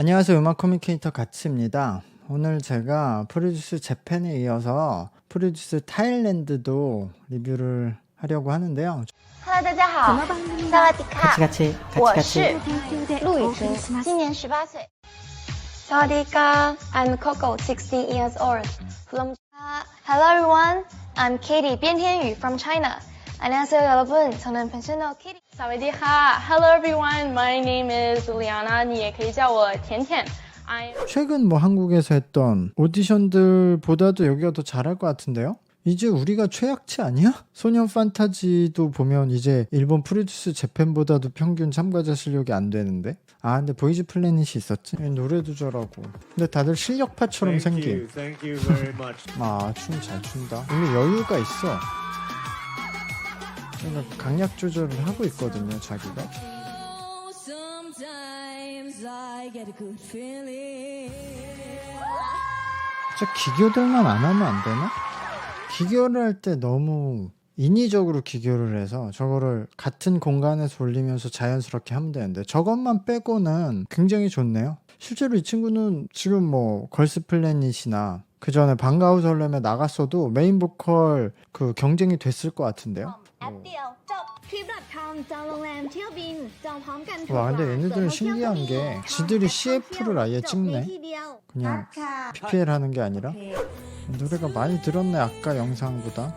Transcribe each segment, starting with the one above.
안녕하세요. 음악 커뮤니케이터 가츠입니다. 오늘 제가 프로듀스 재팬에 이어서 프로듀스 타일랜드도 리뷰를 하려고 하는데요. Hello， 大家好，萨瓦迪卡， 같이 我是陆雨婷，今年18岁。萨瓦迪卡 I'm Coco, 16 years old from. Hello everyone, I'm Katie, 边天宇 from China. 안녕하세요 여러분, 저는 펜셔너 Katie. 萨瓦迪卡 Hello everyone, my name is Liana. 你也可以叫我甜甜。최근 한국에서 했던 오디션들보다도 여기가 더 잘할 것 같은데요? 이제 우리가 최악치 아니야? 소년 판타지도 보면 이제 일본 프로듀스 재팬보다도 평균 참가자 실력이 안 되는데? 아 근데 보이즈 플래닛이 있었지? 노래도 잘하고. 근데 다들 실력파처럼 생김. Thank you very much. 아 춤 잘 춘다. 원래 여유가 있어. 그러니까 강약 조절을 하고 있거든요 자기가. 진짜 기교들만 안 하면 안 되나? 기교를 할 때 너무 인위적으로 기교를 해서 저거를 같은 공간에서 올리면서 자연스럽게 하면 되는데 저것만 빼고는 굉장히 좋네요. 실제로 이 친구는 지금 걸스 플래닛이나 그 전에 방과후 설렘에 나갔어도 메인 보컬 그 경쟁이 됐을 것 같은데요. 와 근데 얘네들은 신기한 게 지들이 CF를 아예 찍네. 그냥 PPL 하는 게 아니라. 노래가 많이 들었네 아까 영상보다.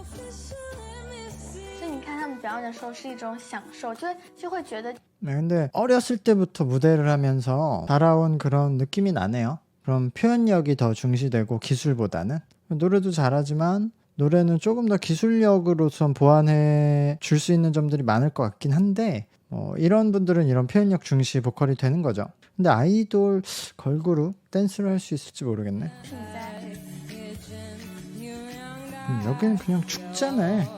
所以你看他们表演的时候是一种享受，就会觉得 네, 근데 어렸을 때부터 무대를 하면서 살아온 그런 느낌이 나네요. 그럼 표현력이 더 중시되고 기술보다는. 노래도 잘하지만 노래는 조금 더 기술력으로선 보완해 줄 수 있는 점들이 많을 것 같긴 한데 이런 분들은 이런 표현력 중시 보컬이 되는 거죠. 근데 아이돌 걸그룹 댄스를 할 수 있을지 모르겠네. 여기는 그냥 축제네.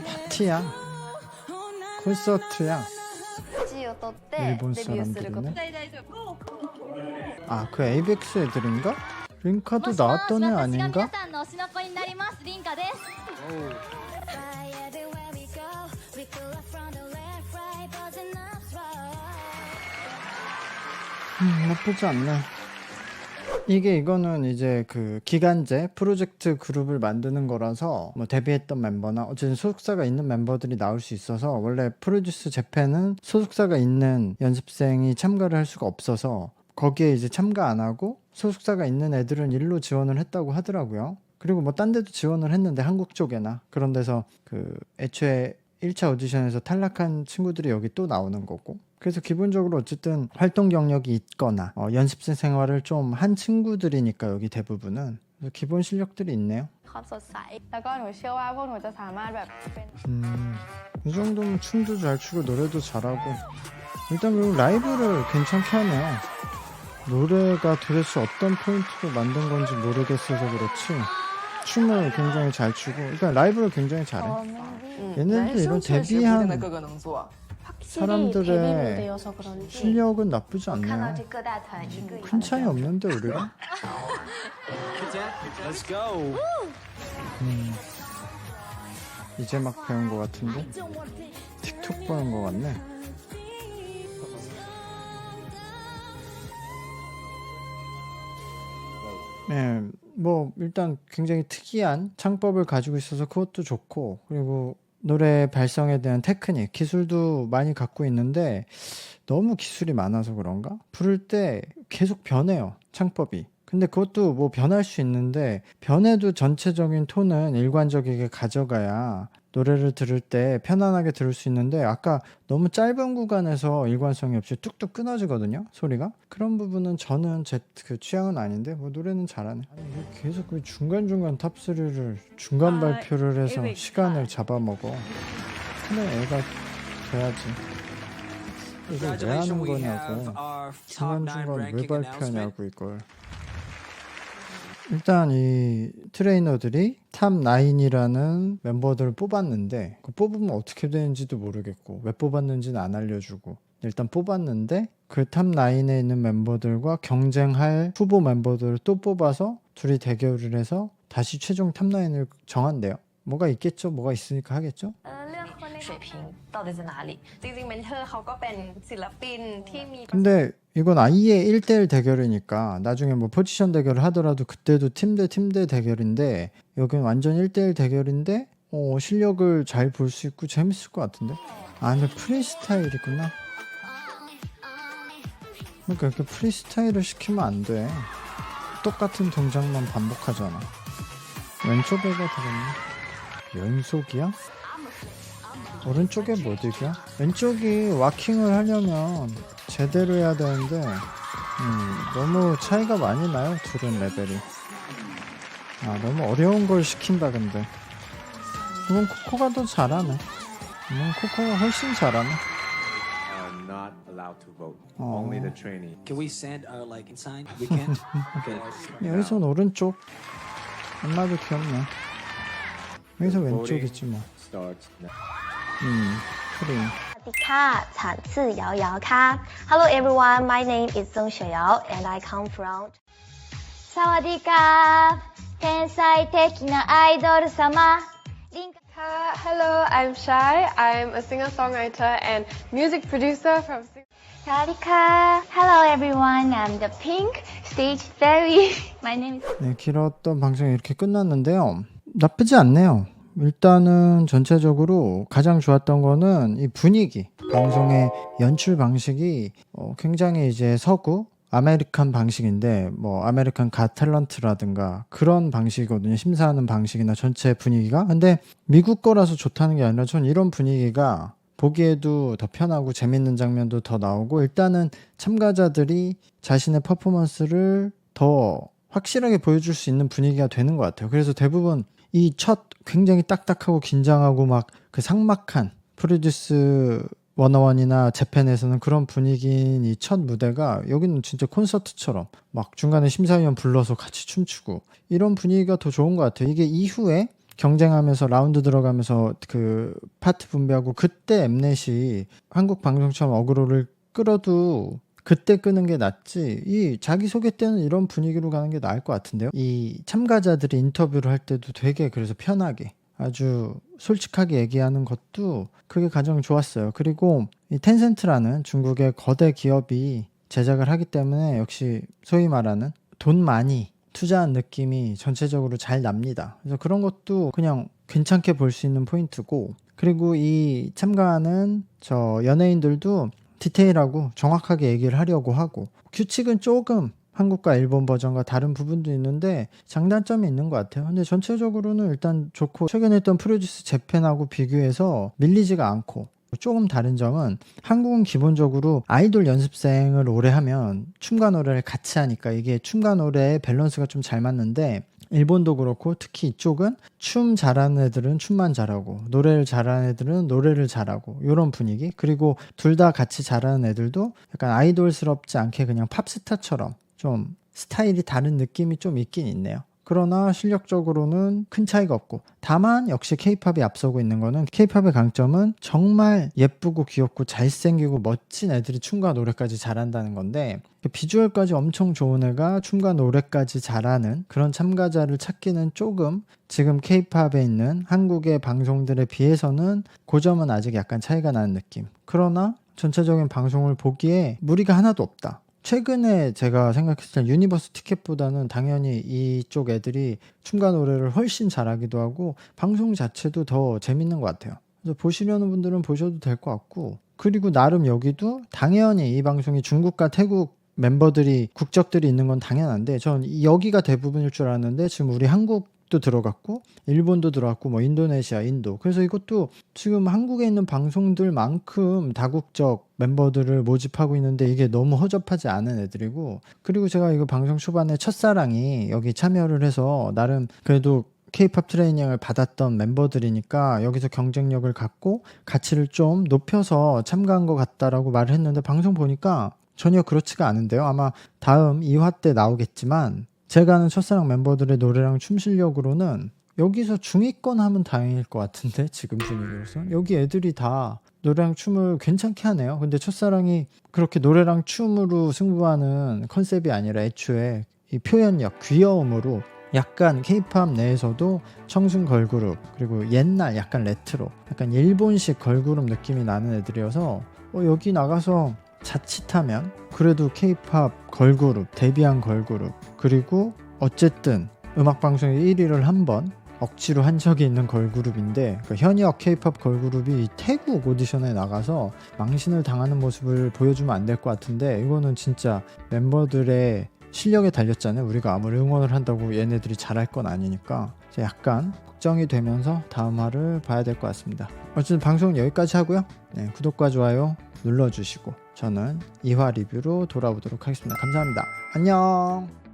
파티야. 콘서트야. 地を取って 일본 デビューすること。 사람들이네. 아, 그 에이벡스 애들인가? 링카도 나왔던 애 아닌가? さんの推しの子になりますリンカです 나쁘지 않네. 이거는 이제 그 기간제 프로젝트 그룹을 만드는 거라서 데뷔했던 멤버나 어쨌든 소속사가 있는 멤버들이 나올 수 있어서 원래 프로듀스 재팬은 소속사가 있는 연습생이 참가를 할 수가 없어서 거기에 이제 참가 안 하고 소속사가 있는 애들은 일로 지원을 했다고 하더라고요. 그리고 딴 데도 지원을 했는데 한국 쪽에나 그런 데서 그 애초에 1차 오디션에서 탈락한 친구들이 여기 또 나오는 거고. 그래서 기본적으로 어쨌든 활동 경력이 있거나 연습생 생활을 좀 한 친구들이니까 여기 대부분은 그래서 기본 실력들이 있네요. ความสดใสแล้วก็หนูเชื่อว่าพวกหนูจะสามารถแบบเป็น 이 정도면 춤도 잘 추고 노래도 잘하고 일단 그리고 라이브를 괜찮게 하네요. 노래가 도대체 어떤 포인트로 만든 건지 모르겠어서 그렇지 춤을 굉장히 잘 추고 일단 라이브를 굉장히 잘해. 얘네들 이런 데뷔한 사람들의 무대여서 그런지 실력은 나쁘지 看到 않네요. 这各大团一个一个 큰 차이 없는데 우리가? Let's go. 이제 막 배운 것 같은데? 틱톡 보는 것 같네. 네, 일단 굉장히 특이한 창법을 가지고 있어서 그것도 좋고 그리고 노래 발성에 대한 테크닉, 기술도 많이 갖고 있는데 너무 기술이 많아서 그런가? 부를 때 계속 변해요, 창법이. 근데 그것도 변할 수 있는데 변해도 전체적인 톤은 일관적이게 가져가야 노래를 들을 때 편안하게 들을 수 있는데 아까 너무 짧은 구간에서 일관성이 없이 뚝뚝 끊어지거든요, 소리가. 그런 부분은 저는 제 그 취향은 아닌데 노래는 잘하네. 아니, 왜 계속 그 중간중간 탑3를 중간 발표를 해서 시간을 잡아먹어. 근데 애가 돼야지. 이걸 왜 하는 거냐고. 중간중간 왜 발표하냐고 이걸. 일단 이 트레이너들이 탑9이라는 멤버들을 뽑았는데 그 뽑으면 어떻게 되는지도 모르겠고 왜 뽑았는지는 안 알려주고 일단 뽑았는데 그 탑9에 있는 멤버들과 경쟁할 후보 멤버들을 또 뽑아서 둘이 대결을 해서 다시 최종 탑9을 정한대요. 뭐가 있겠죠? 뭐가 있으니까 하겠죠? 水平到底在哪里จริงๆเมนเทอร์เขาก็เป็นศิลปินที่มี 근데 이건 아예 1대1 대결이니까 나중에 뭐 포지션 대결을 하더라도 그때도 팀 대 팀 대 대결인데 여긴 완전 1대1 대결인데 실력을 잘 볼 수 있고 재밌을 것 같은데? 아 근데 프리스타일이구나. 그러니까 이렇게 프리스타일을 시키면 안 돼. 똑같은 동작만 반복하잖아. 왼쪽 애가 되겠네. 연속이야? 오른쪽에 못 이겨? 왼쪽이 와킹을 하려면 제대로 해야 되는데 너무 차이가 많이 나요 둘은 레벨이. 아 너무 어려운 걸 시킨다 근데. 이건 코코가 더 잘하네. 이건 코코가 훨씬 잘하네. Are not allowed to vote. Only the trainee. Can we send our like sign? We can. Okay. 여기선 오른쪽. 엄마도 귀엽네. 여기서 Voting 왼쪽이지 뭐. starts now. 프린. สวัสดีค่ะฉันชื่อ瑶瑶ค่ะ Hello everyone, my name is Zheng Xueyao and I come from สวัสดีครับ天才的なアイドル様リンカ Hello, I'm Shai. I'm a singer-songwriter and music producer from สวัสดีค่ะ Hello everyone, I'm the Pink Stage Fairy. My name is 네, 길었던 방송이 이렇게 끝났는데요. 나쁘지 않네요. 일단은 전체적으로 가장 좋았던 거는 이 분위기, 방송의 연출 방식이 굉장히 이제 서구 아메리칸 방식인데 뭐 아메리칸 갓 탤런트라든가 그런 방식이거든요. 심사하는 방식이나 전체 분위기가. 근데 미국 거라서 좋다는 게 아니라 전 이런 분위기가 보기에도 더 편하고 재밌는 장면도 더 나오고 일단은 참가자들이 자신의 퍼포먼스를 더 확실하게 보여줄 수 있는 분위기가 되는 것 같아요. 그래서 대부분 이 첫 굉장히 딱딱하고 긴장하고 막 그 삭막한 프로듀스 101이나 재팬에서는 그런 분위기인 이 첫 무대가 여기는 진짜 콘서트처럼 막 중간에 심사위원 불러서 같이 춤추고 이런 분위기가 더 좋은 것 같아요. 이게 이후에 경쟁하면서 라운드 들어가면서 그 파트 분배하고 그때 엠넷이 한국 방송처럼 어그로를 끌어도 그때 끄는 게 낫지 이 자기소개 때는 이런 분위기로 가는 게 나을 것 같은데요. 이 참가자들이 인터뷰를 할 때도 되게 그래서 편하게 아주 솔직하게 얘기하는 것도 그게 가장 좋았어요. 그리고 이 텐센트라는 중국의 거대 기업이 제작을 하기 때문에 역시 소위 말하는 돈 많이 투자한 느낌이 전체적으로 잘 납니다. 그래서 그런 것도 그냥 괜찮게 볼 수 있는 포인트고 그리고 이 참가하는 저 연예인들도 디테일하고 정확하게 얘기를 하려고 하고 규칙은 조금 한국과 일본 버전과 다른 부분도 있는데 장단점이 있는 것 같아요. 근데 전체적으로는 일단 좋고 최근에 했던 프로듀스 재팬하고 비교해서 밀리지가 않고 조금 다른 점은 한국은 기본적으로 아이돌 연습생을 오래 하면 춤과 노래를 같이 하니까 이게 춤과 노래의 밸런스가 좀 잘 맞는데 일본도 그렇고 특히 이쪽은 춤 잘하는 애들은 춤만 잘하고 노래를 잘하는 애들은 노래를 잘하고 이런 분위기 그리고 둘 다 같이 잘하는 애들도 약간 아이돌스럽지 않게 그냥 팝스타처럼 좀 스타일이 다른 느낌이 좀 있긴 있네요. 그러나 실력적으로는 큰 차이가 없고 다만 역시 K-팝이 앞서고 있는 거는 K-팝의 강점은 정말 예쁘고 귀엽고 잘생기고 멋진 애들이 춤과 노래까지 잘한다는 건데 비주얼까지 엄청 좋은 애가 춤과 노래까지 잘하는 그런 참가자를 찾기는 조금 지금 K-팝에 있는 한국의 방송들에 비해서는 그 점은 아직 약간 차이가 나는 느낌. 그러나 전체적인 방송을 보기에 무리가 하나도 없다. 최근에 제가 생각했을 때 유니버스 티켓보다는 당연히 이쪽 애들이 춤과 노래를 훨씬 잘하기도 하고 방송 자체도 더 재밌는 것 같아요. 그래서 보시려는 분들은 보셔도 될 것 같고 그리고 나름 여기도 당연히 이 방송이 중국과 태국 멤버들이 국적들이 있는 건 당연한데 전 여기가 대부분일 줄 알았는데 지금 우리 한국도 들어갔고 일본도 들어갔고 뭐 인도네시아, 인도 그래서 이것도 지금 한국에 있는 방송들만큼 다국적 멤버들을 모집하고 있는데 이게 너무 허접하지 않은 애들이고 그리고 제가 이거 방송 초반에 첫사랑이 여기 참여를 해서 나름 그래도 K-팝 트레이닝을 받았던 멤버들이니까 여기서 경쟁력을 갖고 가치를 좀 높여서 참가한 것 같다라고 말을 했는데 방송 보니까 전혀 그렇지가 않은데요. 아마 다음 2화 때 나오겠지만 제가 아는 첫사랑 멤버들의 노래랑 춤 실력으로는 여기서 중위권 하면 다행일 것 같은데 지금 분위기로서 여기 애들이 다 노래랑 춤을 괜찮게 하네요. 근데 첫사랑이 그렇게 노래랑 춤으로 승부하는 컨셉이 아니라 애초에 이 표현력, 귀여움으로 약간 K-팝 내에서도 청순 걸그룹 그리고 옛날 약간 레트로 약간 일본식 걸그룹 느낌이 나는 애들이어서 여기 나가서 자칫하면 그래도 K-팝 걸그룹 데뷔한 걸그룹 그리고 어쨌든 음악방송에 1위를 한번 억지로 한 적이 있는 걸그룹인데 그 현역 K-팝 걸그룹이 태국 오디션에 나가서 망신을 당하는 모습을 보여주면 안 될 것 같은데 이거는 진짜 멤버들의 실력에 달렸잖아요. 우리가 아무리 응원을 한다고 얘네들이 잘할 건 아니니까 약간 걱정이 되면서 다음 화를 봐야 될 것 같습니다. 어쨌든 방송은 여기까지 하고요. 네, 구독과 좋아요 눌러주시고 저는 2화 리뷰로 돌아오도록 하겠습니다. 감사합니다. 안녕.